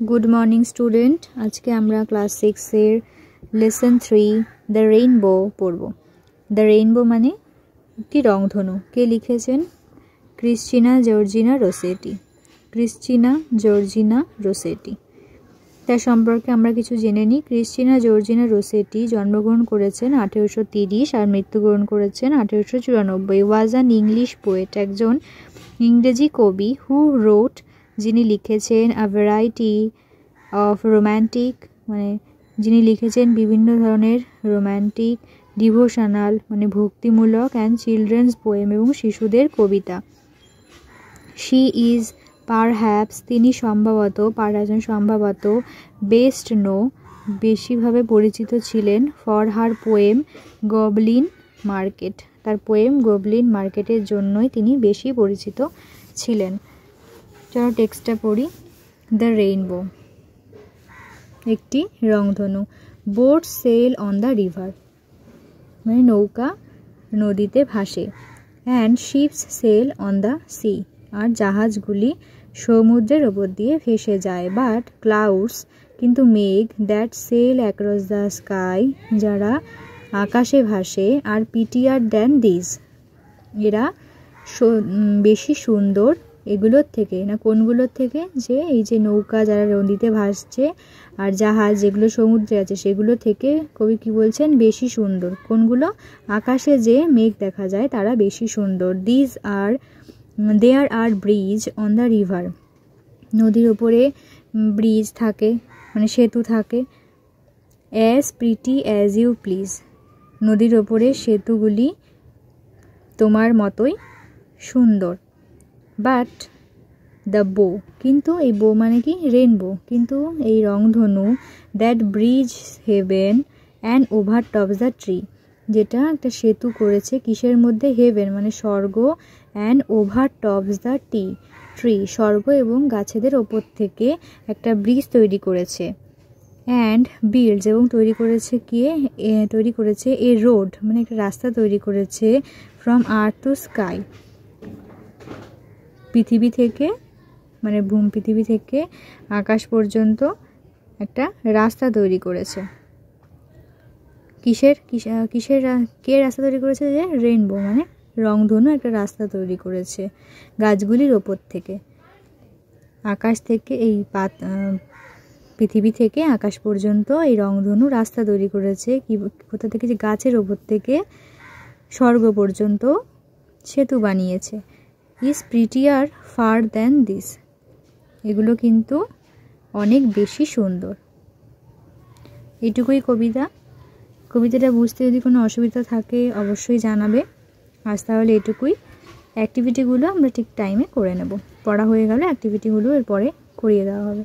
Good morning student. आज के आमरा क्लास 6 एर लेसन 3 द रेनबो पढ़ब। द रेनबो माने एकटी रंगधनु। के लिखेছেন? Christina Georgina Rossetti. Christina Georgina Rossetti. তার সম্পর্কে আমরা কিছু জেনে নিই। ক্রিস্টিনা জর্জিনা রোসেটি জন্মগ্রহণ করেছেন 1830 আর মৃত্যুবরণ করেছেন 1894। ওয়াজ অ্যান ইংলিশ পোয়েট, একজন ইংরেজি কবি। হু রোট, যিনি লিখেছেন আ ভ্যারাইটি অফ রোম্যান্টিক, মানে যিনি লিখেছেন বিভিন্ন ধরনের রোম্যান্টিক, ডিভোশনাল মানে ভক্তিমূলক, অ্যান্ড চিলড্রেন্স পোয়েম এবং শিশুদের কবিতা। শি ইজ পারহ্যাপস, তিনি সম্ভবত, সম্ভবত বেস্ট নো, বেশিভাবে পরিচিত ছিলেন for her poem Goblin market, তার পোয়েম গবলিন মার্কেটের জন্যই তিনি বেশি পরিচিত ছিলেন। চলো টেক্সটটা পড়ি। দ্য রেইনবো, একটি রংধনু। Boat sail on the river, মানে নৌকা নদীতে ভাসে। And ships sail on the sea, আর জাহাজগুলি সমুদ্রের ওপর দিয়ে ভেসে যায়। বাট ক্লাউডস, কিন্তু মেঘ, that sail across the sky, যারা আকাশে ভাসে, আর পিটিয়ার দ্যান দিস, এরা বেশি সুন্দর এগুলোর থেকে, না কোনগুলোর থেকে, যে এই যে নৌকা যারা নদীতে ভাসছে আর জাহাজ যেগুলো সমুদ্রে আছে সেগুলো থেকে কবি কি বলছেন? বেশি সুন্দর। কোনগুলো? আকাশে যে মেঘ দেখা যায় তারা বেশি সুন্দর। There are bridge on the river, নদীর ওপরে ব্রিজ থাকে, মানে সেতু থাকে। As pretty as you please, নদীর ওপরে সেতুগুলি তোমার মতোই সুন্দর। বাট দ্য বো, কিন্তু এই বো মানে কি? রেনবো। কিন্তু এই রংধনু, that bridge heaven and over tops the tree, যেটা একটা সেতু করেছে কিসের মধ্যে? হেভেন মানে স্বর্গ, and over tops the tree, স্বর্গ এবং গাছেদের ওপর থেকে একটা ব্রিজ তৈরি করেছে। অ্যান্ড বিল্ডস, এবং তৈরি করেছে এ রোড, মানে একটা রাস্তা তৈরি করেছে। ফ্রম আর্থ টু স্কাই, পৃথিবী থেকে, মানে পৃথিবী থেকে আকাশ পর্যন্ত একটা রাস্তা তৈরি করেছে। কে রাস্তা তৈরি করেছে? যে রেইনবো মানে রংধনু একটা রাস্তা তৈরি করেছে গাছগুলির ওপর থেকে। আকাশ থেকে এই পৃথিবী থেকে আকাশ পর্যন্ত এই রংধনু রাস্তা তৈরি করেছে। কোথা থেকে? যে গাছের ওপর থেকে স্বর্গ পর্যন্ত সেতু বানিয়েছে। Is prettier far than this, এগুলো কিন্তু অনেক বেশি সুন্দর। এটুকুই কবিতা। কবিতাটা বুঝতে যদি কোনো অসুবিধা থাকে অবশ্যই জানাবে। আজ তাহলে এটুকুই। অ্যাক্টিভিটিগুলো আমরা ঠিক টাইমে করে নেব। পড়া হয়ে গেলে অ্যাক্টিভিটিগুলো এরপরে করিয়ে দেওয়া হবে।